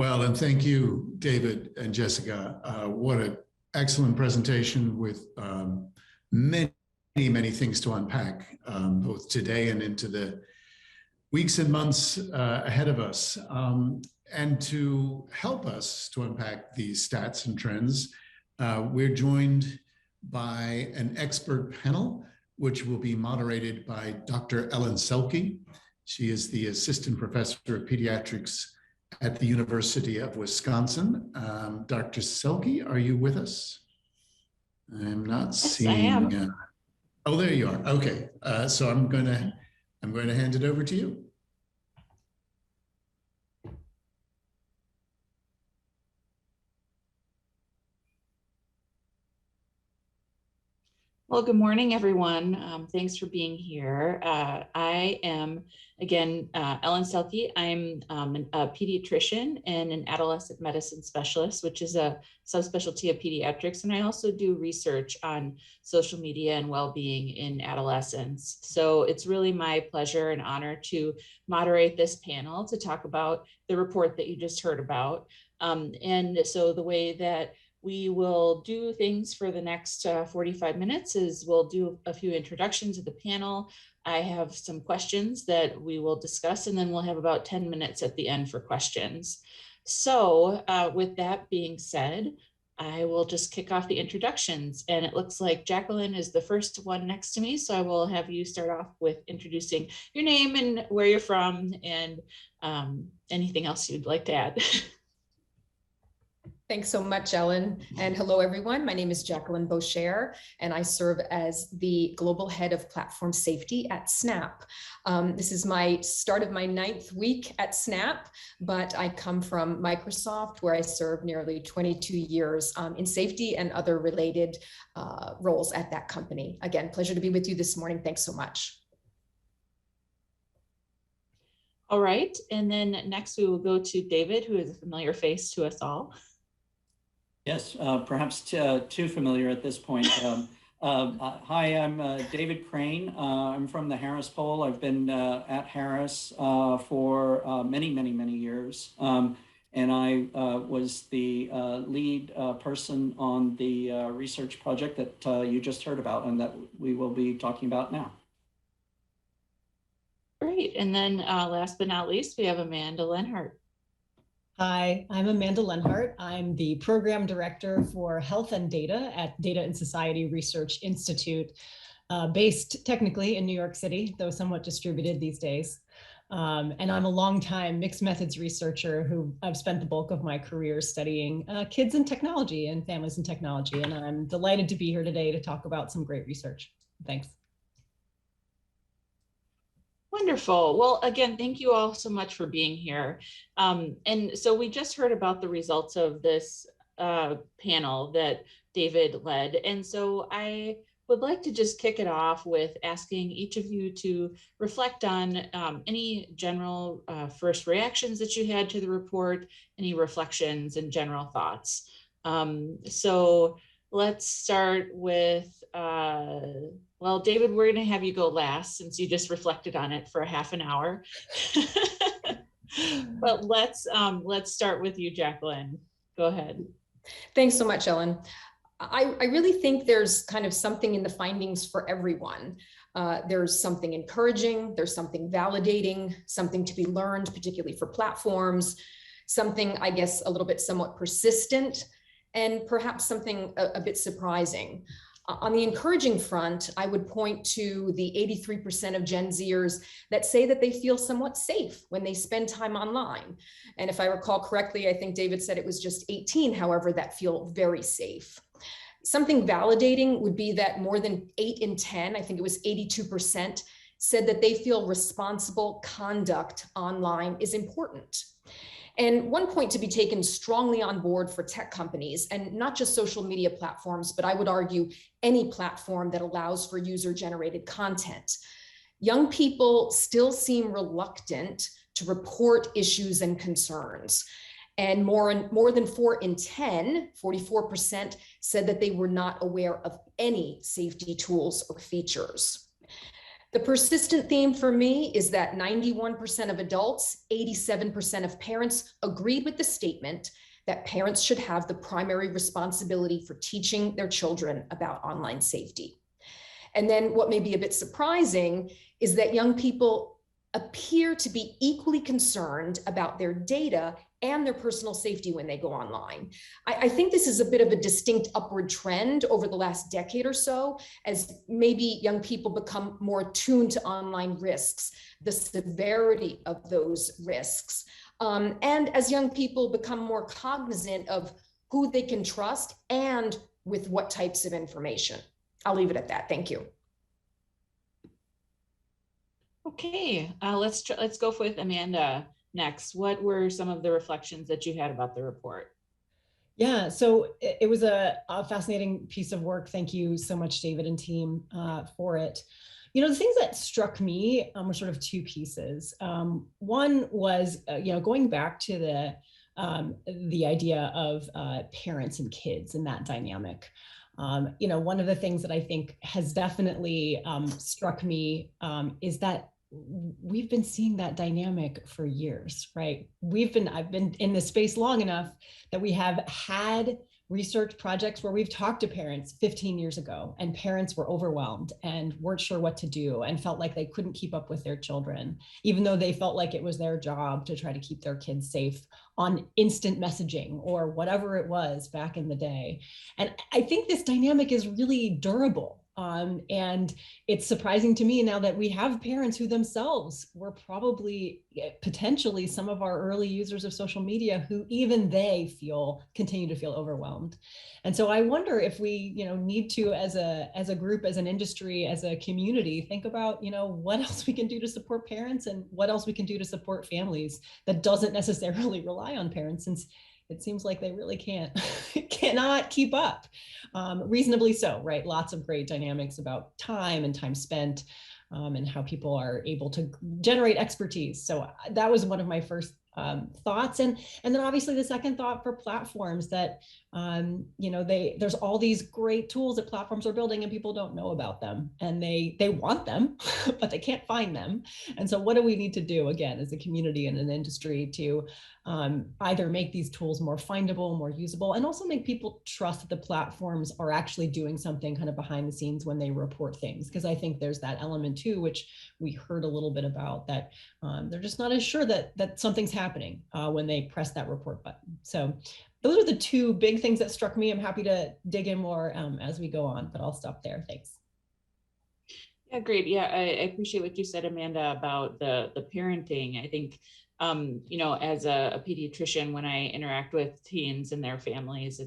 Well, and thank you, David and Jessica. What an excellent presentation with many, many things to unpack, both today and into the weeks and months ahead of us. And to help us to unpack these stats and trends, we're joined by an expert panel, which will be moderated by Dr. Ellen Selkie. She is the Assistant Professor of Pediatrics at the University of Wisconsin. Dr. Selkie, are you with us? I'm not seeing. I am. Oh, there you are. Okay, so I'm going to hand it over to you. Well, good morning, everyone. Thanks for being here. I am, again, Ellen Selkie. I'm a pediatrician and an adolescent medicine specialist, which is a subspecialty of pediatrics. And I also do research on social media and well-being in adolescents. So it's really my pleasure and honor to moderate this panel to talk about the report that you just heard about. And so the way that we will do things for the next 45 minutes is we'll do a few introductions of the panel. I have some questions that we will discuss, and then we'll have about 10 minutes at the end for questions. So with that being said, I will just kick off the introductions, and it looks like Jacqueline is the first one next to me. So I will have you start off with introducing your name and where you're from and anything else you'd like to add. Thanks so much, Ellen. And hello, everyone. My name is Jacqueline Beauchere, and I serve as the Global Head of Platform Safety at Snap. This is my start of my 9th week at Snap, but I come from Microsoft, where I served nearly 22 years in safety and other related roles at that company. Again, pleasure to be with you this morning. Thanks so much. All right, and then next we will go to David, who is a familiar face to us all. Yes, perhaps too familiar at this point. Hi, I'm David Krane. I'm from the Harris Poll. I've been at Harris for many, many, many years. And I was the lead person on the research project that you just heard about and that we will be talking about now. Great, and then last but not least, we have Amanda Lenhart. Hi, I'm Amanda Lenhart. I'm the Program Director for Health and Data at Data and Society Research Institute, based technically in New York City, though somewhat distributed these days. And I'm a longtime mixed methods researcher who I've spent the bulk of my career studying kids and technology and families and technology. And I'm delighted to be here today to talk about some great research. Thanks. Wonderful. Well, again, thank you all so much for being here. And so we just heard about the results of this panel that David led. And so I would like to just kick it off with asking each of you to reflect on any general first reactions that you had to the report, any reflections and general thoughts. So let's start with, well, David, we're going to have you go last since you just reflected on it for a half an hour. But let's start with you, Jacqueline. Go ahead. Thanks so much, Ellen. I really think there's kind of something in the findings for everyone. There's something encouraging, there's something validating, something to be learned, particularly for platforms, something, I guess, a little bit somewhat persistent, and perhaps something a bit surprising. On the encouraging front, I would point to the 83% of Gen Zers that say that they feel somewhat safe when they spend time online. And if I recall correctly, I think David said it was just 18, however, that feel very safe. Something validating would be that more than 8 in 10, I think it was 82%, said that they feel responsible conduct online is important. And one point to be taken strongly on board for tech companies, and not just social media platforms, but I would argue any platform that allows for user-generated content. Young people still seem reluctant to report issues and concerns. And more than 4 in 10, 44%, said that they were not aware of any safety tools or features. The persistent theme for me is that 91% of adults, 87% of parents agreed with the statement that parents should have the primary responsibility for teaching their children about online safety. And then what may be a bit surprising is that young people appear to be equally concerned about their data and their personal safety when they go online. I think this is a bit of a distinct upward trend over the last decade or so, as maybe young people become more attuned to online risks, the severity of those risks, and as young people become more cognizant of who they can trust and with what types of information. I'll leave it at that. Thank you. Okay, let's go with Amanda next. What were some of the reflections that you had about the report? Yeah, so it was a fascinating piece of work. Thank you so much, David and team, for it. You know, the things that struck me were sort of two pieces. One was, going back to the idea of parents and kids and that dynamic. One of the things that I think has definitely struck me is that we've been seeing that dynamic for years, right? I've been in this space long enough that we have had research projects where we've talked to parents 15 years ago, and parents were overwhelmed and weren't sure what to do and felt like they couldn't keep up with their children, even though they felt like it was their job to try to keep their kids safe on instant messaging or whatever it was back in the day. And I think this dynamic is really durable. And it's surprising to me now that we have parents who themselves were probably potentially some of our early users of social media who even they continue to feel overwhelmed. And so I wonder if we, need to, as a group, as an industry, as a community, think about, what else we can do to support parents and what else we can do to support families that doesn't necessarily rely on parents, since it seems like they really cannot keep up, reasonably so, right? Lots of great dynamics about time and time spent, and how people are able to generate expertise. So that was one of my first thoughts. And then obviously the second thought for platforms that, there's all these great tools that platforms are building and people don't know about them, and they want them, but they can't find them. And so what do we need to do, again, as a community and an industry to either make these tools more findable, more usable, and also make people trust that the platforms are actually doing something kind of behind the scenes when they report things? Because I think there's that element too, which we heard a little bit about, that they're just not as sure that something's happening when they press that report button. So those are the two big things that struck me. I'm happy to dig in more as we go on, but I'll stop there. Thanks. Yeah, great. Yeah, I appreciate what you said, Amanda, about the parenting. I think, as a pediatrician, when I interact with teens and their families,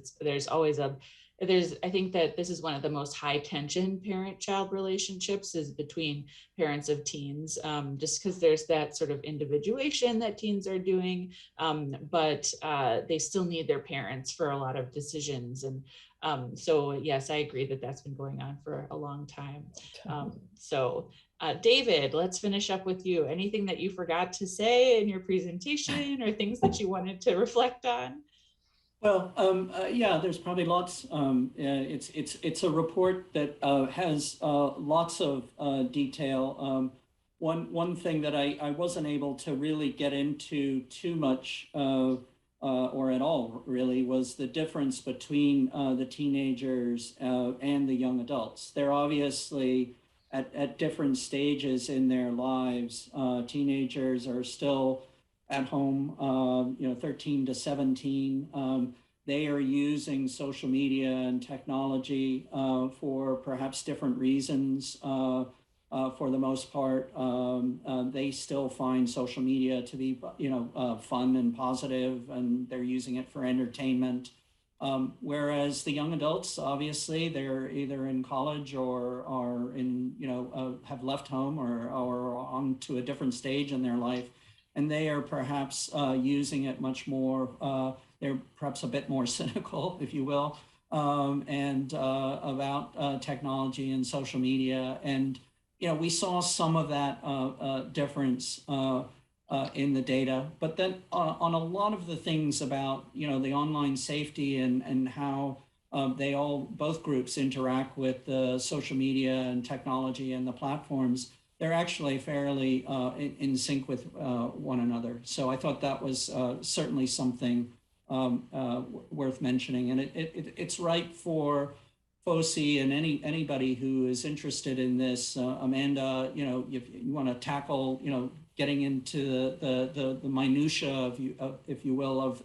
I think that this is one of the most high tension parent-child relationships is between parents of teens, just because there's that sort of individuation that teens are doing, but they still need their parents for a lot of decisions. And so yes, I agree that that's been going on for a long time. David, let's finish up with you. Anything that you forgot to say in your presentation or things that you wanted to reflect on? Well, yeah, there's probably lots. It's a report that has lots of detail. One thing that I wasn't able to really get into too much or at all really was the difference between the teenagers and the young adults. They're obviously at different stages in their lives. Teenagers are still at home, 13 to 17. They are using social media and technology for perhaps different reasons. For the most part, they still find social media to be, fun and positive, and they're using it for entertainment. Whereas the young adults, obviously, they're either in college or are in, have left home or on to a different stage in their life. And they are perhaps using it much more. They're perhaps a bit more cynical, if you will, and about technology and social media. And we saw some of that difference in the data. But then on a lot of the things about the online safety and how both groups interact with the social media and technology and the platforms. they're actually fairly in sync with one another. So I thought that was certainly something worth mentioning, and it's right for FOSI and anybody who is interested in this. Amanda, if you want to tackle, getting into the minutia of if you will,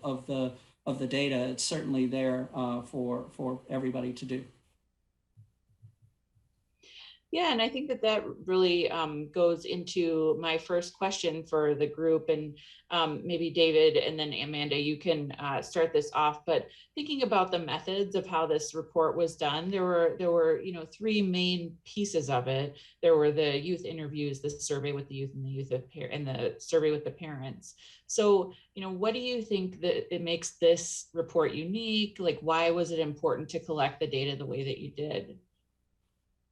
of the data, it's certainly there for everybody to do. Yeah, and I think that really goes into my first question for the group, and maybe David and then Amanda, you can start this off. But thinking about the methods of how this report was done, there were three main pieces of it. There were the youth interviews, the survey with the youth, and the survey with the parents. So what do you think that it makes this report unique? Like, why was it important to collect the data the way that you did?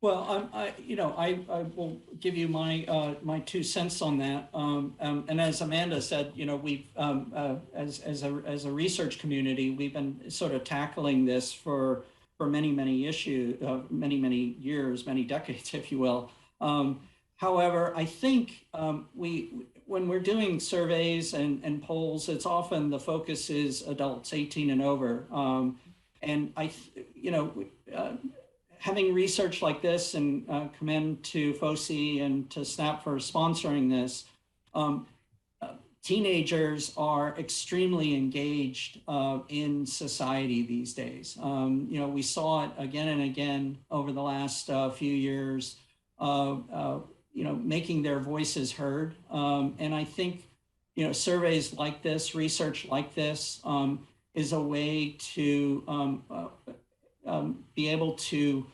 Well, I will give you my 2 cents on that. And as Amanda said, we've as a research community, we've been sort of tackling this for many issues, many years, many decades, if you will. However, I think when we're doing surveys and polls, it's often the focus is adults 18 and over, and having research like this, and commend to FOSI and to SNAP for sponsoring this, teenagers are extremely engaged in society these days. We saw it again and again over the last few years, making their voices heard. And I think, surveys like this, research like this, is a way to be able to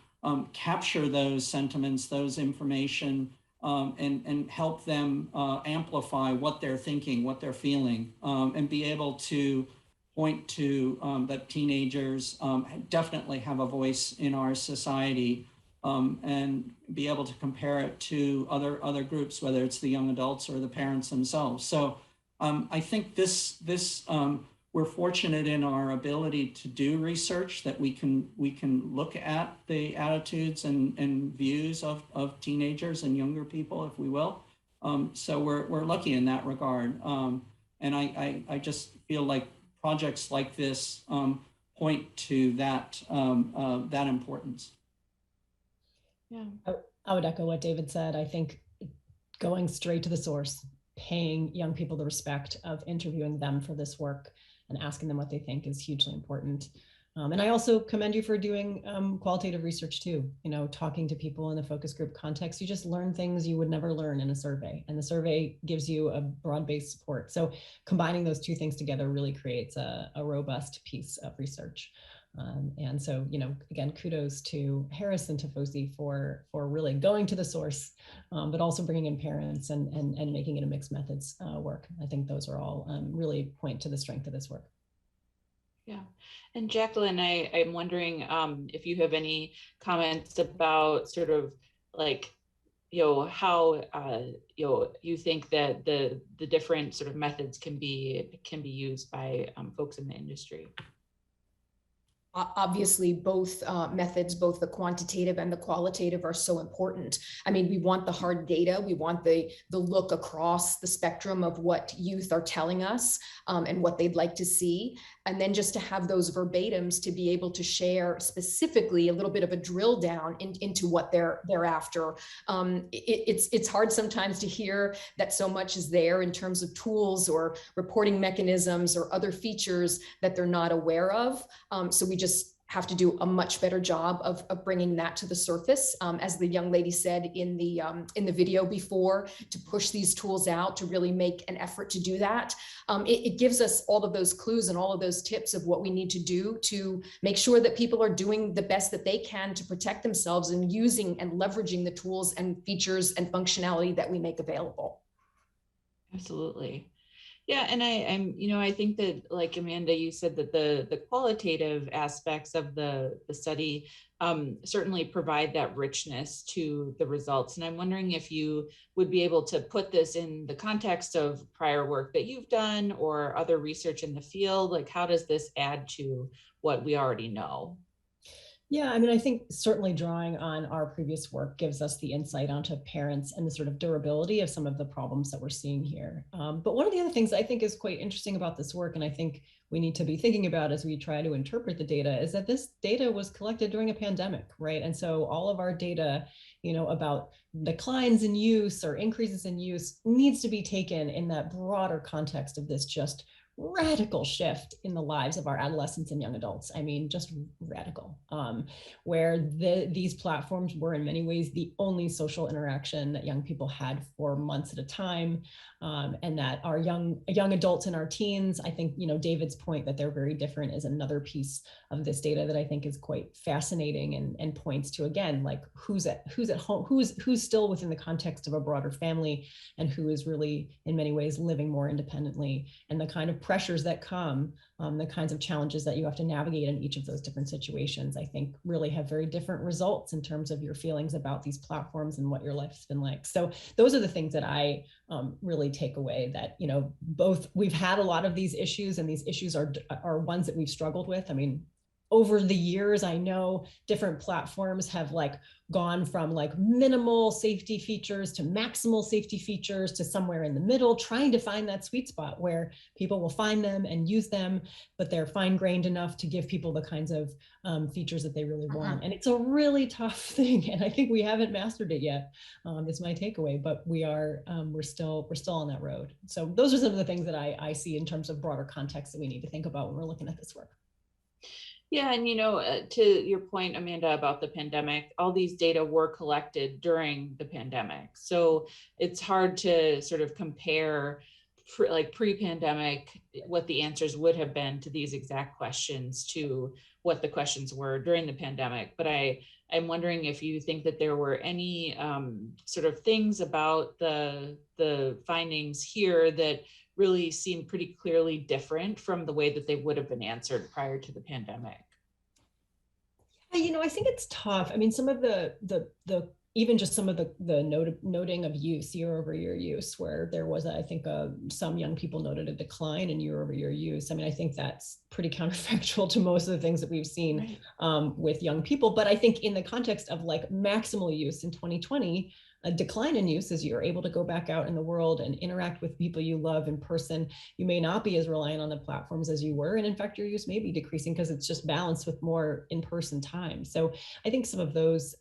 capture those sentiments, those information, and help them amplify what they're thinking, what they're feeling, and be able to point to that teenagers definitely have a voice in our society, and be able to compare it to other groups, whether it's the young adults or the parents themselves. So I think this we're fortunate in our ability to do research that we can look at the attitudes and views of teenagers and younger people, if we will. So we're lucky in that regard. And I just feel like projects like this point to that importance. Yeah, I would echo what David said. I think going straight to the source, paying young people the respect of interviewing them for this work and asking them what they think is hugely important. And I also commend you for doing qualitative research too. Talking to people in the focus group context, you just learn things you would never learn in a survey, and the survey gives you a broad-based support. So combining those two things together really creates a robust piece of research. And so, again, kudos to Harris and to FOSI for really going to the source, but also bringing in parents and making it a mixed methods work. I think those are all really point to the strength of this work. Yeah. And Jacqueline, I'm wondering if you have any comments about sort of like, how, you think that the different sort of methods can be used by folks in the industry. Obviously, both methods, both the quantitative and the qualitative, are so important. I mean, we want the hard data. We want the look across the spectrum of what youth are telling us and what they'd like to see. And then just to have those verbatims to be able to share specifically a little bit of a drill down into what they're after. It's hard sometimes to hear that so much is there in terms of tools or reporting mechanisms or other features that they're not aware of. So we just have to do a much better job of bringing that to the surface, as the young lady said in the video before, to push these tools out, to really make an effort to do that. It gives us all of those clues and all of those tips of what we need to do to make sure that people are doing the best that they can to protect themselves and using and leveraging the tools and features and functionality that we make available. Absolutely. Yeah, and I think that, like Amanda, you said that the qualitative aspects of the study certainly provide that richness to the results. And I'm wondering if you would be able to put this in the context of prior work that you've done or other research in the field. Like, how does this add to what we already know? Yeah, I mean, I think certainly drawing on our previous work gives us the insight onto parents and the sort of durability of some of the problems that we're seeing here. But one of the other things I think is quite interesting about this work, and I think we need to be thinking about as we try to interpret the data, is that this data was collected during a pandemic, right? And so all of our data, about declines in use or increases in use needs to be taken in that broader context of this just radical shift in the lives of our adolescents and young adults. I mean, just radical, where these platforms were in many ways the only social interaction that young people had for months at a time. And that our young adults and our teens, I think, David's point that they're very different is another piece of this data that I think is quite fascinating and points to, again, like who's at home, who's still within the context of a broader family, and who is really in many ways living more independently, and the kind of pressures that come, the kinds of challenges that you have to navigate in each of those different situations, I think really have very different results in terms of your feelings about these platforms and what your life's been like. So those are the things that I really take away, that, both we've had a lot of these issues, and these issues are ones that we've struggled with. I mean, over the years, I know different platforms have gone from minimal safety features to maximal safety features to somewhere in the middle, trying to find that sweet spot where people will find them and use them, but they're fine-grained enough to give people the kinds of features that they really want. And it's a really tough thing, and I think we haven't mastered it yet. Is my takeaway, but we're still on that road. So those are some of the things that I see in terms of broader context that we need to think about when we're looking at this work. Yeah, and to your point, Amanda, about the pandemic, all these data were collected during the pandemic. So it's hard to sort of compare pre-pandemic, what the answers would have been to these exact questions to what the questions were during the pandemic. But I'm wondering if you think that there were any sort of things about the findings here that really seem pretty clearly different from the way that they would have been answered prior to the pandemic. I think it's tough. I mean, some of the even just some of the noting of use, year-over-year use, where there was, I think, some young people noted a decline in year-over-year use. I mean, I think that's pretty counterfactual to most of the things that we've seen with young people. But I think in the context of maximal use in 2020, a decline in use as you're able to go back out in the world and interact with people you love in person. You may not be as reliant on the platforms as you were. And in fact, your use may be decreasing because it's just balanced with more in-person time. So I think some of those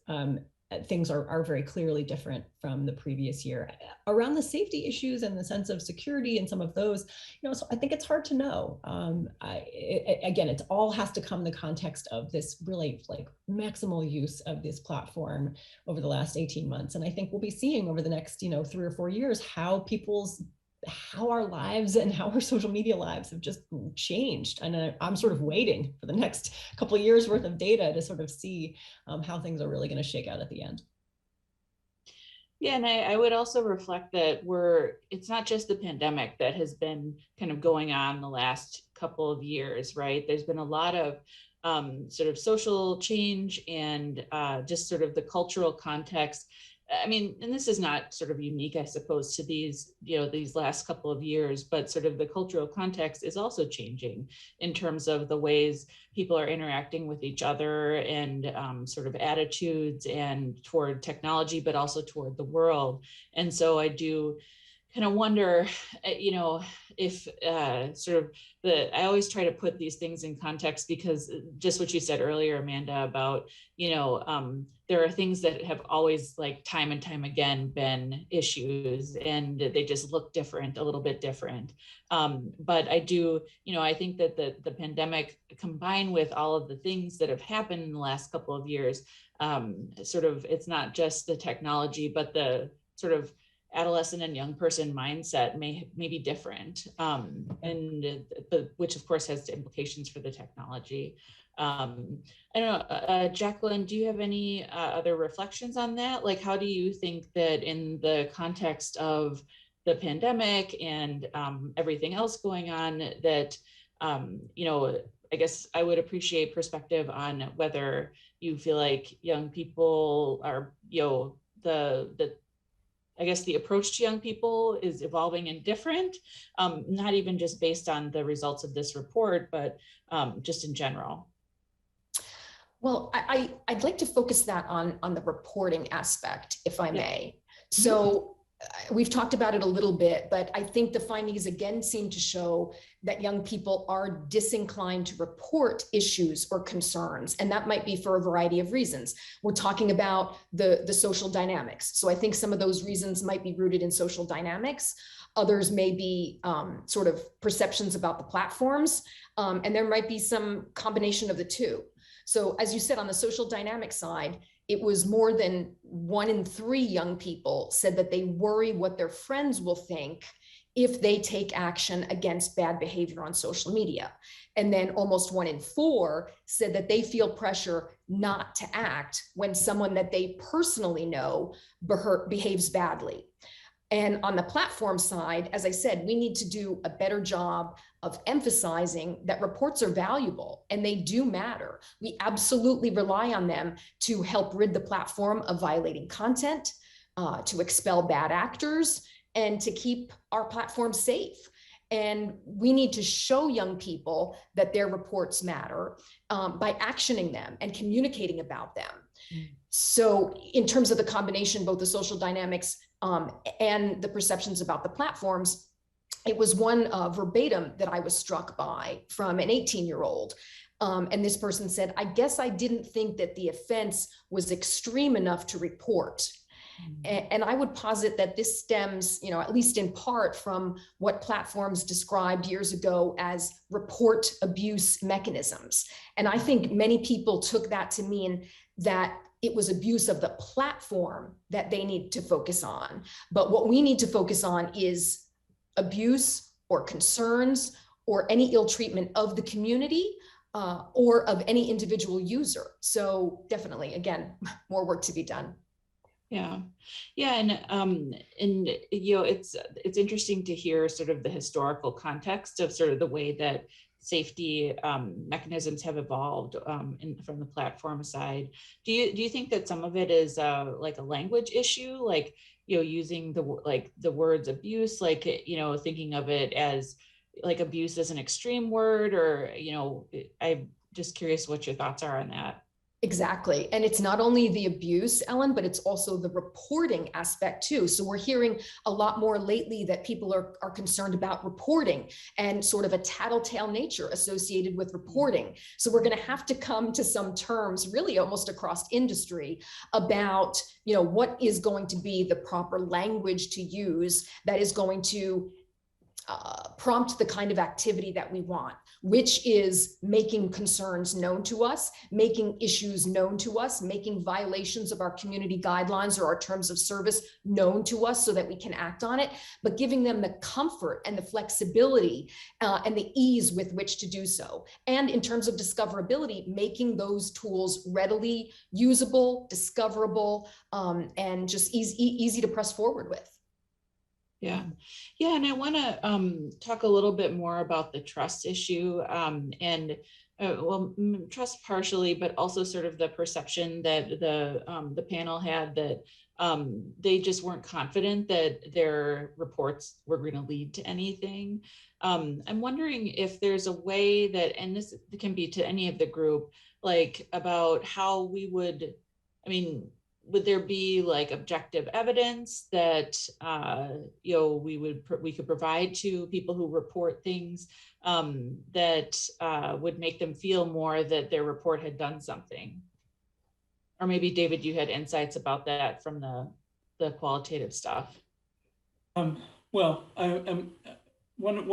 things are very clearly different from the previous year. Around the safety issues and the sense of security and some of those, so I think it's hard to know. Again, it all has to come in the context of this really maximal use of this platform over the last 18 months. And I think we'll be seeing over the next, 3 or 4 years how our lives and how our social media lives have just changed. And I'm sort of waiting for the next couple of years worth of data to sort of see how things are really going to shake out at the end. Yeah, and I would also reflect that it's not just the pandemic that has been kind of going on the last couple of years, right? There's been a lot of sort of social change and just sort of the cultural context. I mean, and this is not sort of unique, I suppose, to these last couple of years, but sort of the cultural context is also changing in terms of the ways people are interacting with each other and sort of attitudes and toward technology, but also toward the world. And so I do kind of wonder, if I always try to put these things in context, because just what you said earlier, Amanda, about, there are things that have always time and time again been issues, and they just look different, a little bit different. But I do, I think that the pandemic, combined with all of the things that have happened in the last couple of years, it's not just the technology, but the sort of adolescent and young person mindset may be different, which of course has implications for the technology. I don't know, Jacqueline, do you have any other reflections on that? How do you think that in the context of the pandemic and everything else going on that, I guess I would appreciate perspective on whether you feel like young people are, I guess the approach to young people is evolving and different, not even just based on the results of this report, but just in general. Well, I'd like to focus that on the reporting aspect, if I may. Mm-hmm. So we've talked about it a little bit, but I think the findings again seem to show that young people are disinclined to report issues or concerns. And that might be for a variety of reasons. We're talking about the social dynamics. So I think some of those reasons might be rooted in social dynamics. Others may be sort of perceptions about the platforms. And there might be some combination of the two. So as you said, on the social dynamic side, it was more than 1 in 3 young people said that they worry what their friends will think if they take action against bad behavior on social media. And then almost 1 in 4 said that they feel pressure not to act when someone that they personally know behaves badly. And on the platform side, as I said, we need to do a better job of emphasizing that reports are valuable and they do matter. We absolutely rely on them to help rid the platform of violating content, to expel bad actors, and to keep our platform safe. And we need to show young people that their reports matter by actioning them and communicating about them. So in terms of the combination, both the social dynamics and the perceptions about the platforms, it was one verbatim that I was struck by from an 18-year-old. And this person said, I guess I didn't think that the offense was extreme enough to report. And I would posit that this stems, at least in part, from what platforms described years ago as report abuse mechanisms. And I think many people took that to mean that it was abuse of the platform that they need to focus on. But what we need to focus on is abuse or concerns or any ill treatment of the community or of any individual user. So definitely, again, more work to be done. Yeah, and it's interesting to hear sort of the historical context of sort of the way that safety mechanisms have evolved from the platform side. Do you think that some of it is like a language issue, like using the words abuse, like thinking of it as like abuse as an extreme word, or I'm just curious what your thoughts are on that. Exactly. And it's not only the abuse, Ellen, but it's also the reporting aspect too. So we're hearing a lot more lately that people are concerned about reporting and sort of a tattletale nature associated with reporting. So we're going to have to come to some terms really almost across industry about, what is going to be the proper language to use that is going to prompt the kind of activity that we want, which is making concerns known to us, making issues known to us, making violations of our community guidelines or our terms of service known to us so that we can act on it, but giving them the comfort and the flexibility and the ease with which to do so. And in terms of discoverability, making those tools readily usable, discoverable, and just easy to press forward with. Yeah, and I want to talk a little bit more about the trust issue and trust partially, but also sort of the perception that the panel had that they just weren't confident that their reports were going to lead to anything. I'm wondering if there's a way that, and this can be to any of the group, like about how we would, would there be like objective evidence that we could provide to people who report things that would make them feel more that their report had done something? Or maybe David, you had insights about that from the qualitative stuff. One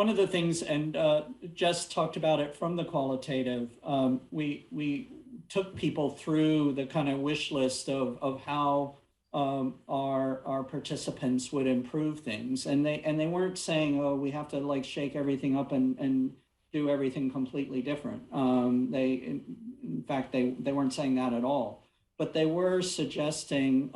of the things, and Jess talked about it from the qualitative, we took people through the kind of wish list of how our participants would improve things, and they weren't saying, oh, we have to like shake everything up and do everything completely different. In fact, they weren't saying that at all, but they were suggesting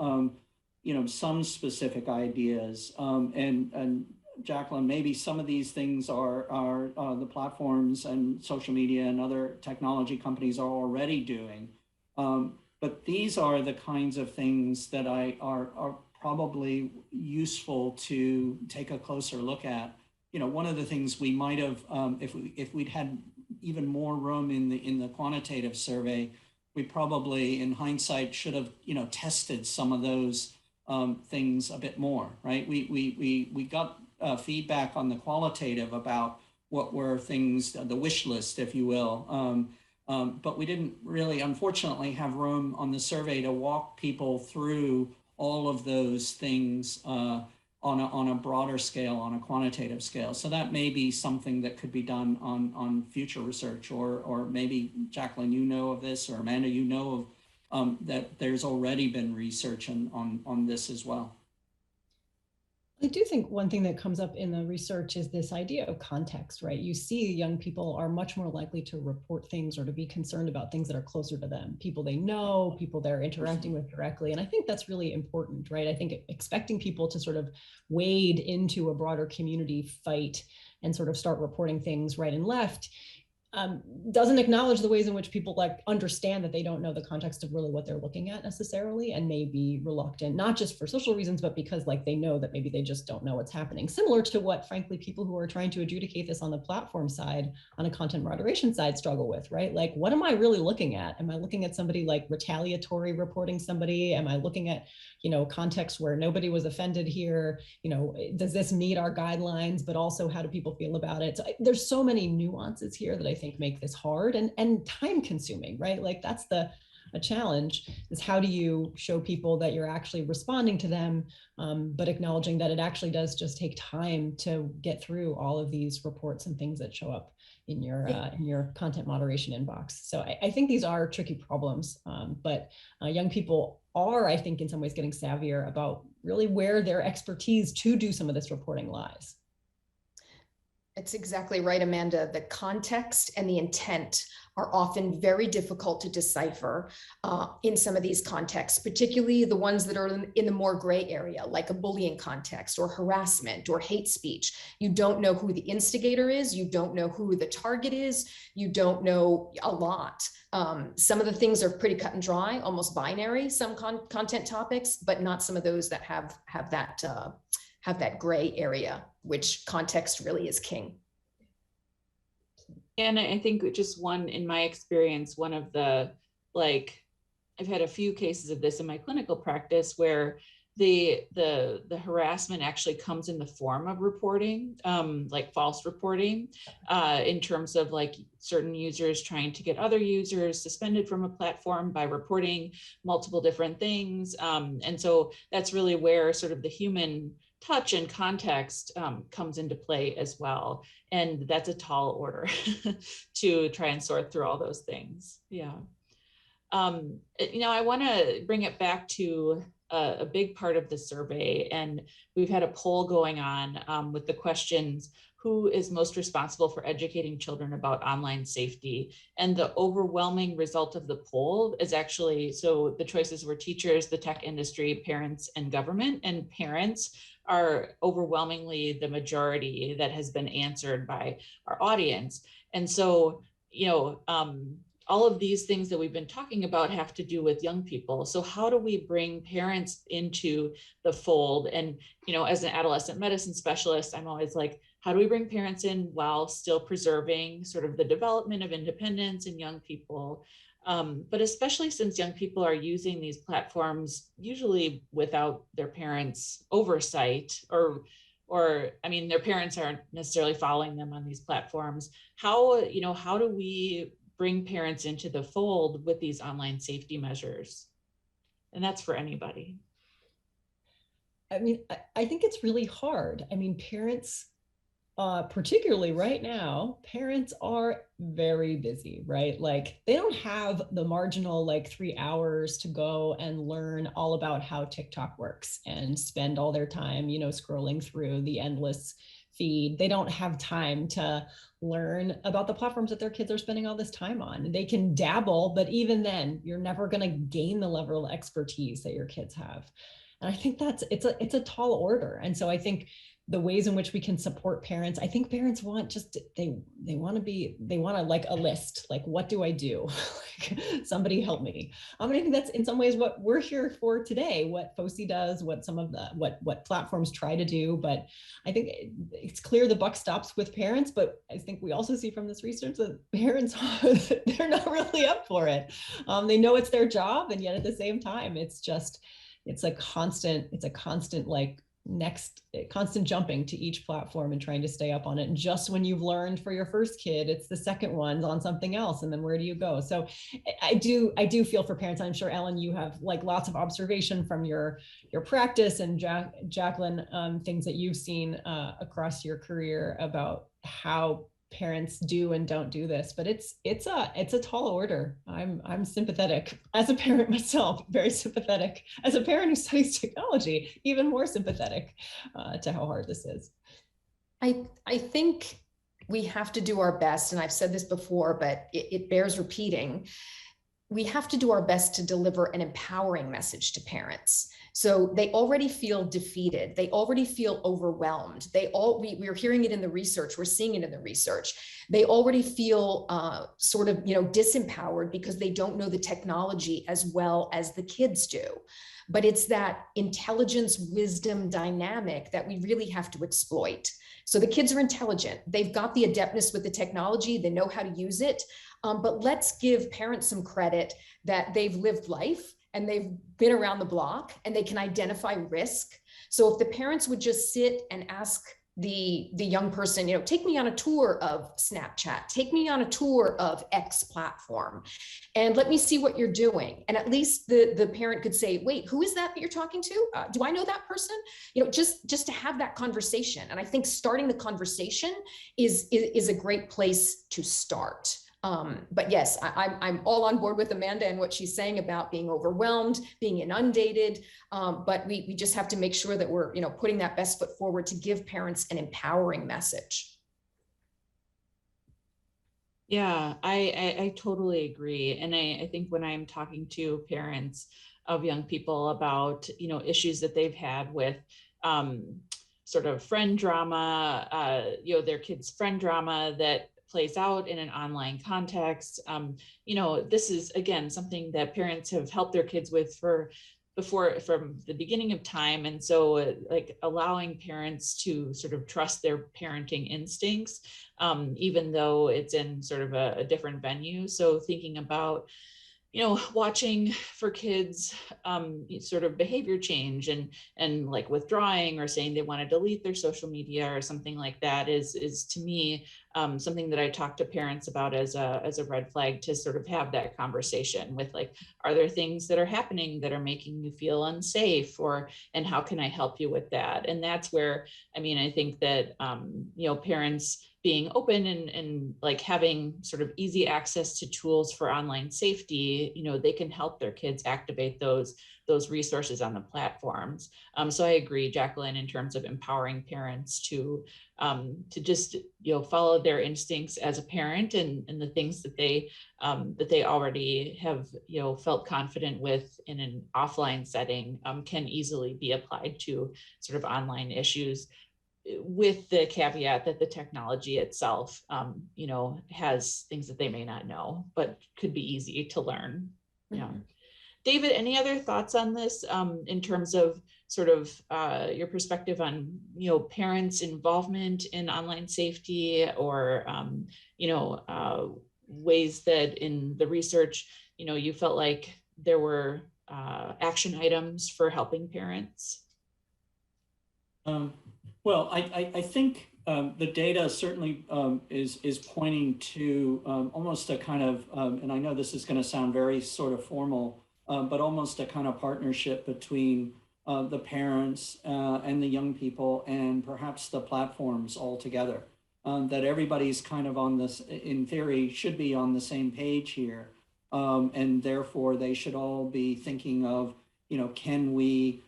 some specific ideas, and Jacqueline, maybe some of these things are the platforms and social media and other technology companies are already doing. But these are the kinds of things that are probably useful to take a closer look at. One of the things we might have, if we'd had even more room in the quantitative survey, we probably, in hindsight, should have, tested some of those things a bit more, right? We got feedback on the qualitative about what were things, the wish list, if you will. But we didn't really, unfortunately, have room on the survey to walk people through all of those things on a broader scale, on a quantitative scale. So that may be something that could be done on future research, or maybe, Jacqueline, you know of this, or Amanda, you know of that there's already been research on this as well. I do think one thing that comes up in the research is this idea of context, right? You see young people are much more likely to report things or to be concerned about things that are closer to them, people they know, people they're interacting with directly. And I think that's really important, right? I think expecting people to sort of wade into a broader community fight and sort of start reporting things right and left doesn't acknowledge the ways in which people understand that they don't know the context of really what they're looking at necessarily, and may be reluctant, not just for social reasons, but because they know that maybe they just don't know what's happening. Similar to what, frankly, people who are trying to adjudicate this on the platform side, on a content moderation side, struggle with, right? What am I really looking at? Am I looking at somebody retaliatory reporting somebody? Am I looking at, context where nobody was offended here? Does this meet our guidelines? But also, how do people feel about it? So there's so many nuances here that I think make this hard and time consuming, right? That's a challenge, is how do you show people that you're actually responding to them, but acknowledging that it actually does just take time to get through all of these reports and things that show up in your content moderation inbox. So I think these are tricky problems, but young people are, I think, in some ways getting savvier about really where their expertise to do some of this reporting lies. It's exactly right, Amanda. The context and the intent are often very difficult to decipher in some of these contexts, particularly the ones that are in the more gray area, like a bullying context or harassment or hate speech. You don't know who the instigator is. You don't know who the target is. You don't know a lot. Some of the things are pretty cut and dry, almost binary, some content topics, but not some of those that have that gray area, which context really is king. And I think just in my experience, one of the, I've had a few cases of this in my clinical practice where the harassment actually comes in the form of reporting, false reporting, in terms of certain users trying to get other users suspended from a platform by reporting multiple different things. And so that's really where sort of the human touch and context comes into play as well. And that's a tall order to try and sort through all those things. Yeah. I want to bring it back to a big part of the survey. And we've had a poll going on with the questions, who is most responsible for educating children about online safety? And the overwhelming result of the poll is actually, so the choices were teachers, the tech industry, parents, and government. And parents are overwhelmingly the majority that has been answered by our audience. And so, all of these things that we've been talking about have to do with young people. So how do we bring parents into the fold? And, as an adolescent medicine specialist, I'm always how do we bring parents in while still preserving sort of the development of independence in young people? But especially since young people are using these platforms, usually without their parents' oversight, or their parents aren't necessarily following them on these platforms. How do we bring parents into the fold with these online safety measures? And that's for anybody. I think it's really hard. Parents, particularly right now, parents are very busy, right? They don't have the marginal 3 hours to go and learn all about how TikTok works and spend all their time, scrolling through the endless feed. They don't have time to learn about the platforms that their kids are spending all this time on. They can dabble, but even then, you're never going to gain the level of expertise that your kids have. And I think it's a tall order. And so I think the ways in which we can support parents. I think parents want just, they want to like a list, like, what do I do? Like, somebody help me. I think that's in some ways what we're here for today, what FOSI does, what some of the, what platforms try to do. But I think it's clear the buck stops with parents, but I think we also see from this research that parents, they're not really up for it. They know it's their job, and yet at the same time, it's a constant like constant jumping to each platform and trying to stay up on it. And just when you've learned for your first kid, it's the second one's on something else. And then where do you go? So I do feel for parents. I'm sure, Ellen, you have like lots of observation from your practice, and Jacqueline, things that you've seen across your career about how parents do and don't do this, but it's a tall order. I'm sympathetic as a parent myself, very sympathetic. As a parent who studies technology, even more sympathetic to how hard this is. I think we have to do our best, and I've said this before, but it bears repeating. We have to do our best to deliver an empowering message to parents. So they already feel defeated. They already feel overwhelmed. We're hearing it in the research. We're seeing it in the research. They already feel sort of, disempowered because they don't know the technology as well as the kids do. But it's that intelligence, wisdom dynamic that we really have to exploit. So the kids are intelligent. They've got the adeptness with the technology. They know how to use it. But let's give parents some credit that they've lived life and they've been around the block and they can identify risk. So if the parents would just sit and ask the young person, take me on a tour of Snapchat, take me on a tour of X platform, and let me see what you're doing. And at least the parent could say, wait, who is that you're talking to? Do I know that person? Just to have that conversation. And I think starting the conversation is a great place to start. But yes, I'm all on board with Amanda and what she's saying about being overwhelmed, being inundated. But we just have to make sure that we're, putting that best foot forward to give parents an empowering message. Yeah, I totally agree. And I think when I'm talking to parents of young people about, issues that they've had with sort of friend drama, their kids' friend drama that plays out in an online context. This is, again, something that parents have helped their kids with from the beginning of time. And so like allowing parents to sort of trust their parenting instincts, even though it's in sort of a different venue. So thinking about, watching for kids sort of behavior change and like withdrawing or saying they want to delete their social media or something like that is to me something that I talk to parents about as a red flag, to sort of have that conversation with, like, are there things that are happening that are making you feel unsafe, and how can I help you with that? And that's where, I think that, parents being open and like having sort of easy access to tools for online safety, they can help their kids activate those resources on the platforms. So I agree, Jacqueline, in terms of empowering parents to just, follow their instincts as a parent, and the things that they already have, felt confident with in an offline setting can easily be applied to sort of online issues, with the caveat that the technology itself, has things that they may not know, but could be easy to learn. Yeah. David, any other thoughts on this in terms of sort of your perspective on, parents' involvement in online safety, or, ways that in the research, you felt like there were action items for helping parents? Well, I think the data certainly is pointing to almost a kind of, and I know this is going to sound very sort of formal, but almost a kind of partnership between the parents and the young people, and perhaps the platforms all together. That everybody's kind of on this, in theory, should be on the same page here. And therefore they should all be thinking of, can we,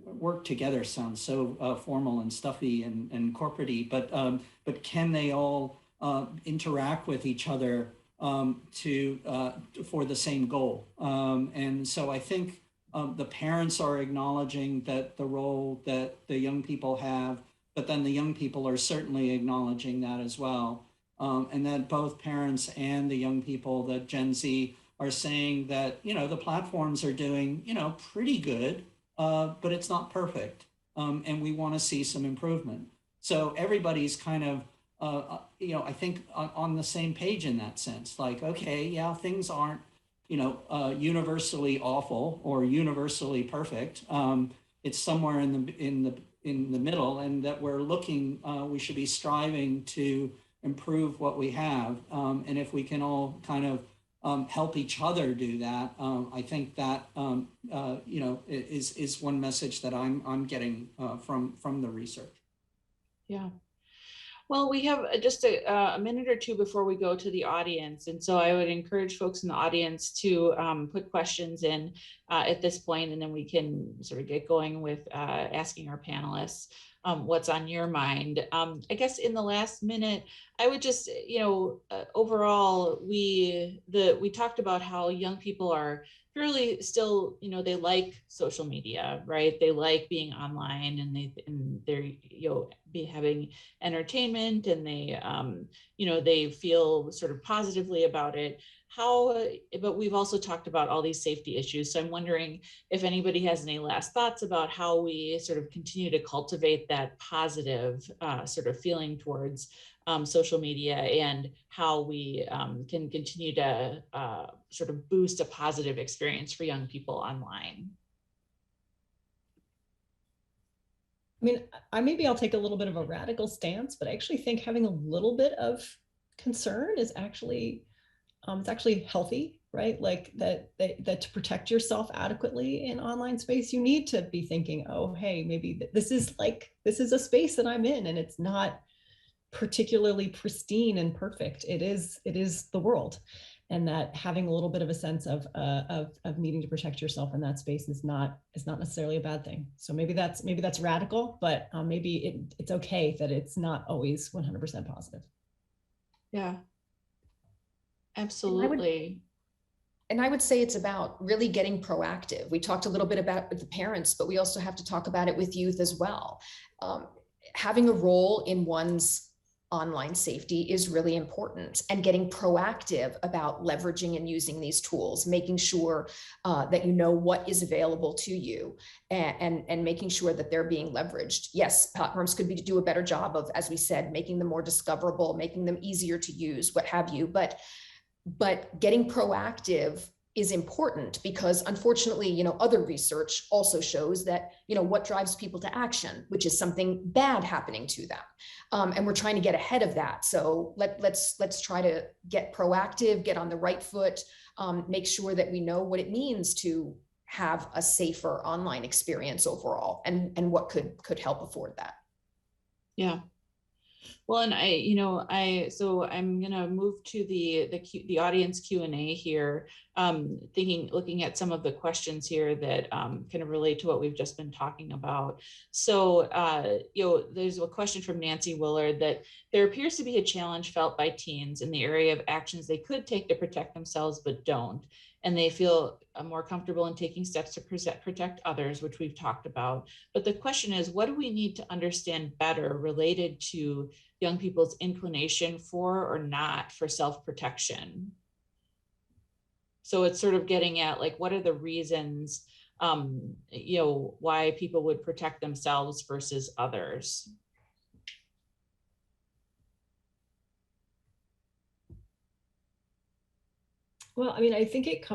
work together sounds so formal and stuffy and corporate-y, but can they all interact with each other for the same goal? And so I think the parents are acknowledging that the role that the young people have, but then the young people are certainly acknowledging that as well. And that both parents and the young people, the Gen Z, are saying that, you know, the platforms are doing, you know, pretty good, but it's not perfect. And we want to see some improvement. So everybody's kind of, you know, I think on the same page in that sense. Like, okay, yeah, things aren't, you know, universally awful or universally perfect. It's somewhere in the middle, and that we're looking. We should be striving to improve what we have, and if we can all kind of help each other do that, I think that you know, is one message that I'm getting from the research. Yeah. Well, we have just a minute or two before we go to the audience. And so I would encourage folks in the audience to put questions in at this point, and then we can sort of get going with asking our panelists what's on your mind. I guess in the last minute, I would just, you know, overall, we talked about how young people are really still, you know, they like social media, right? They like being online, and they're, you know, be having entertainment, and they, you know, they feel sort of positively about it. But we've also talked about all these safety issues. So I'm wondering if anybody has any last thoughts about how we sort of continue to cultivate that positive sort of feeling towards social media, and how we can continue to sort of boost a positive experience for young people online. I mean, I'll take a little bit of a radical stance, but I actually think having a little bit of concern is actually, it's actually healthy, right? Like that to protect yourself adequately in online space, you need to be thinking, oh, hey, maybe this is a space that I'm in, and it's not particularly pristine and perfect. It is the world. And that having a little bit of a sense of needing to protect yourself in that space is not necessarily a bad thing. So maybe that's radical, but maybe it's okay that it's not always 100% positive. Yeah, absolutely. And I would say it's about really getting proactive. We talked a little bit about the parents, but we also have to talk about it with youth as well. Having a role in one's online safety is really important, and getting proactive about leveraging and using these tools, making sure that you know what is available to you, and making sure that they're being leveraged. Yes, platforms could be to do a better job of, as we said, making them more discoverable, making them easier to use, what have you, but getting proactive is important, because unfortunately, you know, other research also shows that, you know, what drives people to action, which is something bad happening to them. And we're trying to get ahead of that. So let's try to get proactive, get on the right foot, make sure that we know what it means to have a safer online experience overall, and what could help afford that. Yeah. Well, and so I'm gonna move to the audience Q&A here, looking at some of the questions here that kind of relate to what we've just been talking about. So, you know, there's a question from Nancy Willard that there appears to be a challenge felt by teens in the area of actions they could take to protect themselves but don't, and they feel more comfortable in taking steps to protect others, which we've talked about. But the question is, what do we need to understand better related to young people's inclination for or not for self-protection? So it's sort of getting at, like, what are the reasons, you know, why people would protect themselves versus others? Well, I mean, I think it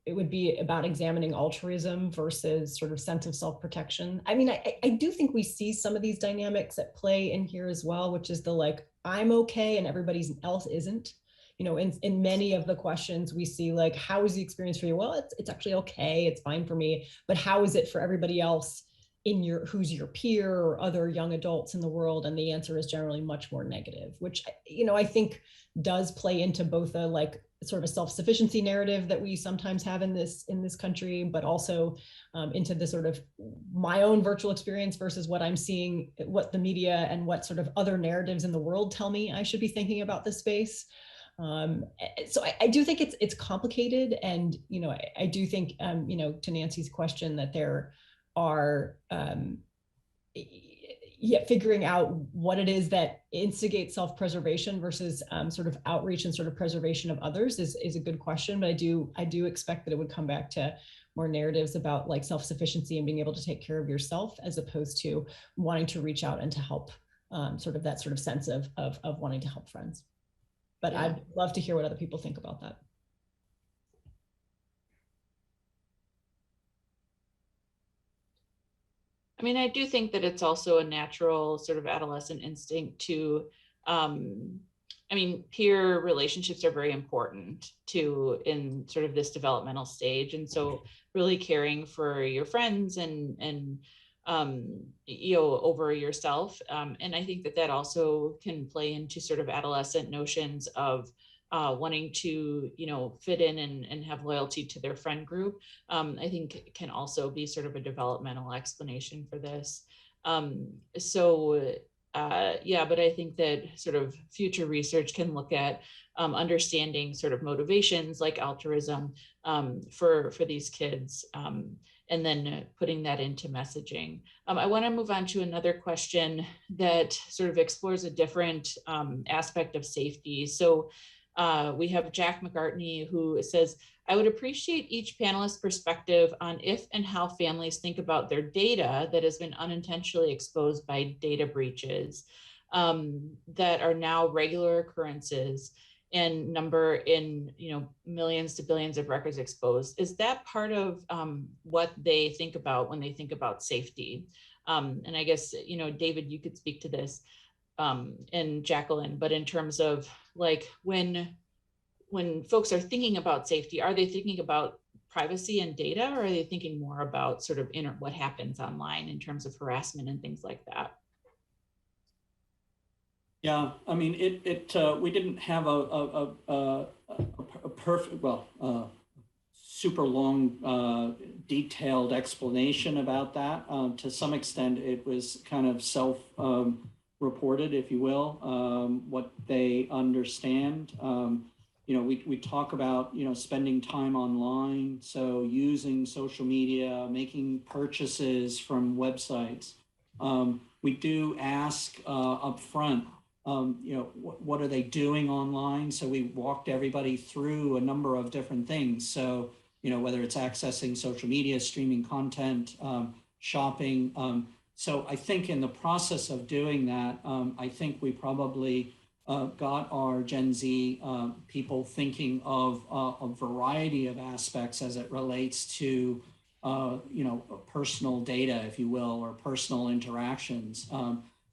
would be about examining altruism versus sort of sense of self-protection. I mean, I do think we see some of these dynamics at play in here as well, which is the, like, I'm okay and everybody else isn't. You know, in many of the questions we see, like, how is the experience for you? Well, it's actually okay, it's fine for me, but how is it for everybody else who's your peer or other young adults in the world? And the answer is generally much more negative, which, you know, I think does play into both a, like, sort of a self-sufficiency narrative that we sometimes have in this country, but also into the sort of my own virtual experience versus what I'm seeing, what the media and what sort of other narratives in the world tell me I should be thinking about this space. So I do think it's complicated, and I do think to Nancy's question that there are figuring out what it is that instigates self-preservation versus sort of outreach and sort of preservation of others is a good question. But I do expect that it would come back to more narratives about like self-sufficiency and being able to take care of yourself, as opposed to wanting to reach out and to help, sort of that sort of sense of wanting to help friends. But yeah. I'd love to hear what other people think about that. I mean, I do think that it's also a natural sort of adolescent instinct to, I mean, peer relationships are very important to in sort of this developmental stage. And so really caring for your friends and over yourself. And I think that also can play into sort of adolescent notions of wanting to, fit in and have loyalty to their friend group. I think can also be sort of a developmental explanation for this. But I think that sort of future research can look at understanding sort of motivations like altruism for these kids, and then putting that into messaging. I want to move on to another question that sort of explores a different aspect of safety. So we have Jack McCartney, who says, I would appreciate each panelist's perspective on if and how families think about their data that has been unintentionally exposed by data breaches that are now regular occurrences and number in millions to billions of records exposed. Is that part of what they think about when they think about safety? And I guess, David, you could speak to this, and Jacqueline, but in terms of like when folks are thinking about safety, are they thinking about privacy and data, or are they thinking more about sort of what happens online in terms of harassment and things like that? Yeah, I mean, we didn't have a perfect, super long, detailed explanation about that. To some extent, it was kind of self-reported, if you will, what they understand. We talk about, spending time online. So using social media, making purchases from websites. We do ask up front, what are they doing online? So we walked everybody through a number of different things. So, whether it's accessing social media, streaming content, shopping. So I think in the process of doing that, I think we probably got our Gen Z people thinking of a variety of aspects as it relates to, personal data, if you will, or personal interactions.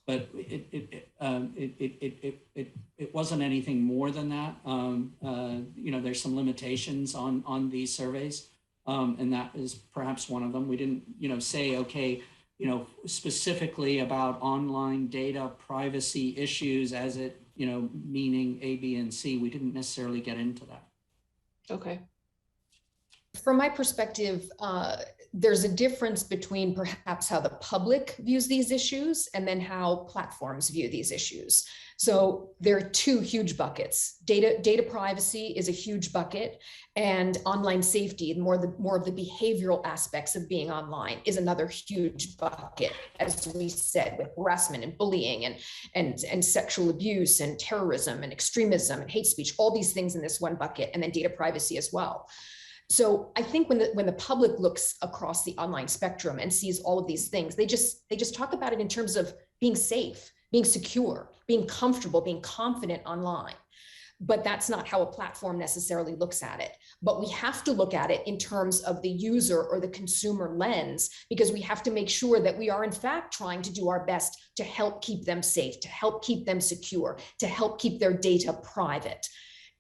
But it wasn't anything more than that. There's some limitations on these surveys, and that is perhaps one of them. We didn't, say, okay, specifically about online data privacy issues as it, meaning A, B, and C. We didn't necessarily get into that. Okay. From my perspective, there's a difference between perhaps how the public views these issues and then how platforms view these issues. So there are two huge buckets. Data privacy is a huge bucket, and online safety, more of the behavioral aspects of being online, is another huge bucket, as we said, with harassment and bullying and sexual abuse and terrorism and extremism and hate speech, all these things in this one bucket, and then data privacy as well. So I think when the public looks across the online spectrum and sees all of these things, they just talk about it in terms of being safe, being secure, being comfortable, being confident online. But that's not how a platform necessarily looks at it. But we have to look at it in terms of the user or the consumer lens, because we have to make sure that we are in fact trying to do our best to help keep them safe, to help keep them secure, to help keep their data private.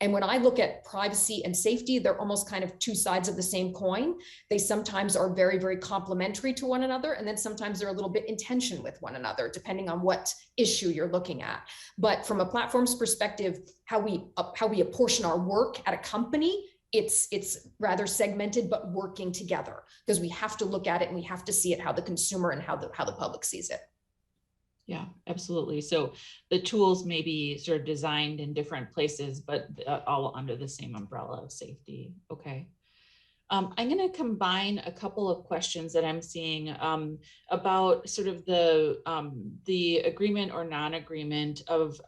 And when I look at privacy and safety, they're almost kind of two sides of the same coin. They sometimes are very, very complementary to one another. And then sometimes they're a little bit in tension with one another, depending on what issue you're looking at. But from a platform's perspective, how we apportion our work at a company, it's rather segmented, but working together, because we have to look at it and we have to see it how the consumer and how the public sees it. Yeah, absolutely. So the tools may be sort of designed in different places, but all under the same umbrella of safety. Okay. I'm going to combine a couple of questions that I'm seeing about sort of the agreement or non-agreement of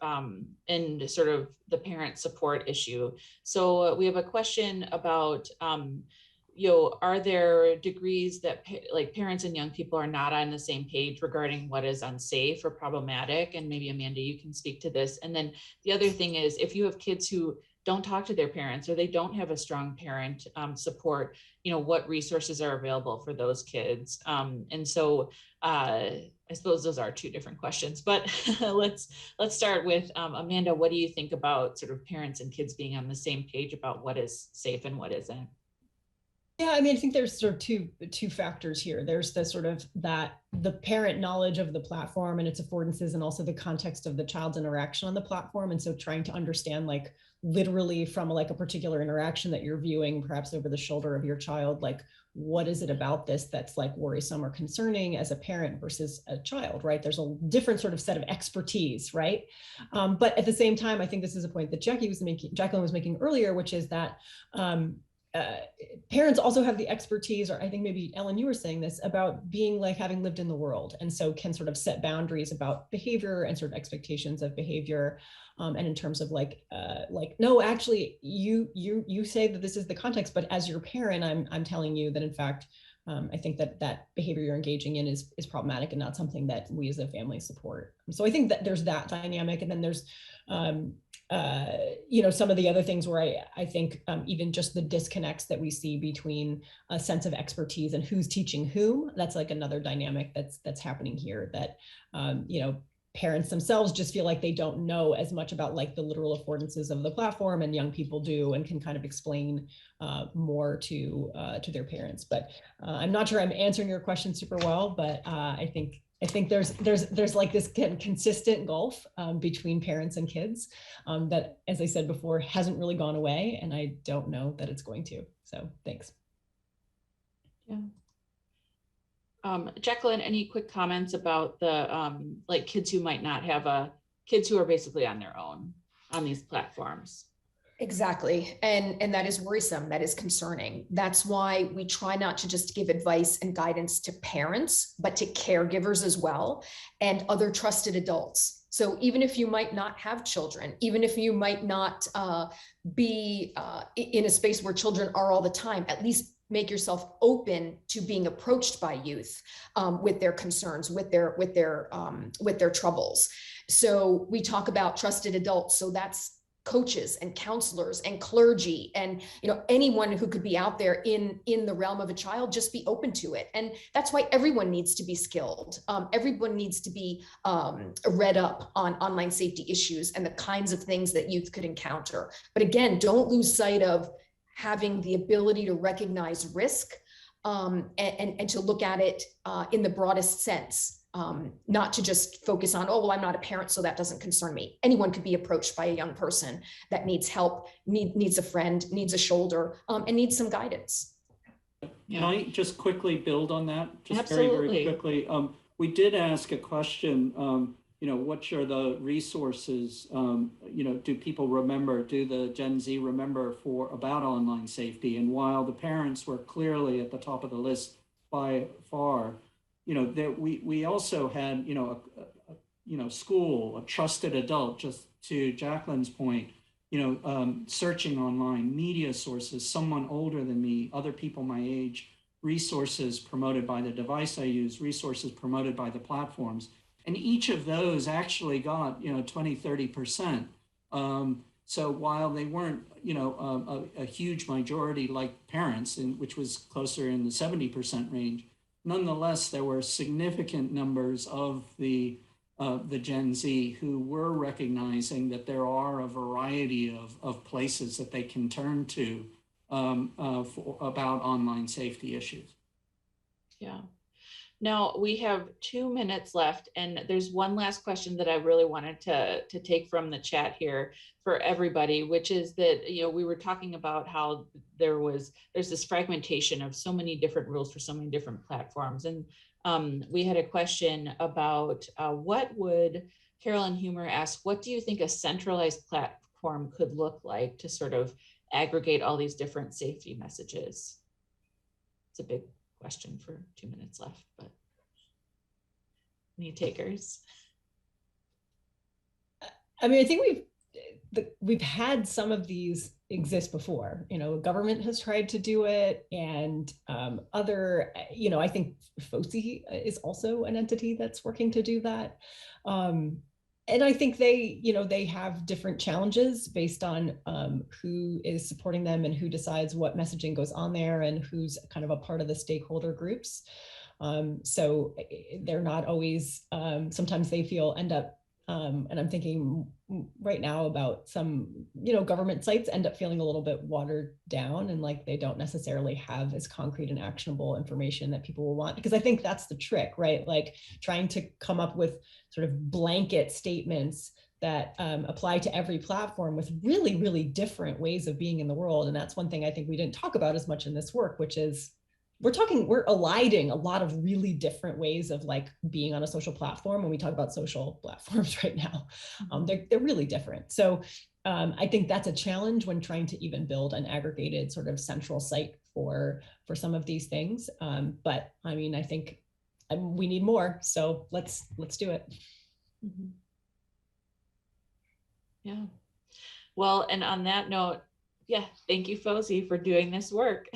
and sort of the parent support issue. So we have a question about are there degrees that like parents and young people are not on the same page regarding what is unsafe or problematic? And maybe Amanda, you can speak to this. And then the other thing is, if you have kids who don't talk to their parents or they don't have a strong parent support, what resources are available for those kids? And so I suppose those are two different questions, but let's start with Amanda. What do you think about sort of parents and kids being on the same page about what is safe and what isn't? Yeah, I mean, I think there's sort of two factors here. There's the sort of that the parent knowledge of the platform and its affordances, and also the context of the child's interaction on the platform. And so trying to understand, like, literally from like a particular interaction that you're viewing, perhaps over the shoulder of your child, like, what is it about this that's like worrisome or concerning as a parent versus a child, right? There's a different sort of set of expertise, right? But at the same time, I think this is a point that Jacqueline was making earlier, which is that parents also have the expertise, or I think maybe Ellen, you were saying this, about being like having lived in the world, and so can sort of set boundaries about behavior and sort of expectations of behavior, and in terms of like no, actually you say that this is the context, but as your parent, I'm telling you that in fact I think that behavior you're engaging in is problematic and not something that we as a family support. So I think that there's that dynamic, and then there's some of the other things where I think even just the disconnects that we see between a sense of expertise and who's teaching whom, that's like another dynamic that's happening here, that parents themselves just feel like they don't know as much about like the literal affordances of the platform, and young people do and can kind of explain more to their parents. But I'm not sure I'm answering your question super well, but I think there's like this consistent gulf between parents and kids that, as I said before, hasn't really gone away, and I don't know that it's going to. So thanks. Yeah. Jacqueline, any quick comments about the like kids who might not have kids who are basically on their own on these platforms? Exactly. And that is worrisome. That is concerning. That's why we try not to just give advice and guidance to parents, but to caregivers as well, and other trusted adults. So even if you might not have children, even if you might not be in a space where children are all the time, at least make yourself open to being approached by youth with their concerns, with their troubles. So we talk about trusted adults. So that's coaches and counselors and clergy, and anyone who could be out there in the realm of a child. Just be open to it. And that's why everyone needs to be skilled. Everyone needs to be read up on online safety issues and the kinds of things that youth could encounter. But again, don't lose sight of having the ability to recognize risk and to look at it in the broadest sense. Not to just focus on, oh, well, I'm not a parent, so that doesn't concern me. Anyone could be approached by a young person that needs help, needs a friend, needs a shoulder, and needs some guidance. Can I just quickly build on that? Just Absolutely. very quickly. We did ask a question, what are the resources, do people remember, do the Gen Z remember about online safety? And while the parents were clearly at the top of the list by far, we also had, school, a trusted adult, just to Jacqueline's point, searching online, media sources, someone older than me, other people my age, resources promoted by the device I use, resources promoted by the platforms. And each of those actually got, 20, 30%. So while they weren't, a huge majority like parents, which was closer in the 70% range, nonetheless, there were significant numbers of the Gen Z who were recognizing that there are a variety of places that they can turn to about online safety issues. Yeah. Now we have 2 minutes left, and there's one last question that I really wanted to take from the chat here for everybody, which is that, we were talking about how there's this fragmentation of so many different rules for so many different platforms. And we had a question about Carolyn Humer asked, what do you think a centralized platform could look like to sort of aggregate all these different safety messages? It's a big question for 2 minutes left, but any takers? I mean, I think we've had some of these exist before. You know, government has tried to do it, and other, you know, I think FOSI is also an entity that's working to do that. And I think they, you know, they have different challenges based on who is supporting them and who decides what messaging goes on there and who's kind of a part of the stakeholder groups. So they're not always, sometimes they end up, and I'm thinking right now about some, you know, government sites end up feeling a little bit watered down and like they don't necessarily have as concrete and actionable information that people will want, because I think that's the trick, right? Like trying to come up with sort of blanket statements that apply to every platform with really, really different ways of being in the world. And that's one thing I think we didn't talk about as much in this work, which is we're eliding a lot of really different ways of like being on a social platform. When we talk about social platforms right now, they're really different. So I think that's a challenge when trying to even build an aggregated sort of central site for some of these things. But I mean, I think we need more. So let's do it. Mm-hmm. Yeah. Well, and on that note, yeah, thank you, FOSI, for doing this work.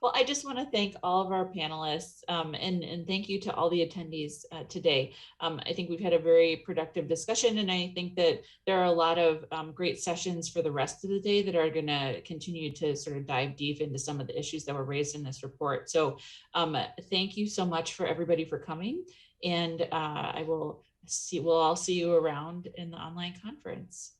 Well, I just want to thank all of our panelists and thank you to all the attendees today. I think we've had a very productive discussion, and I think that there are a lot of great sessions for the rest of the day that are going to continue to sort of dive deep into some of the issues that were raised in this report. So thank you so much for everybody for coming, and we'll all see you around in the online conference.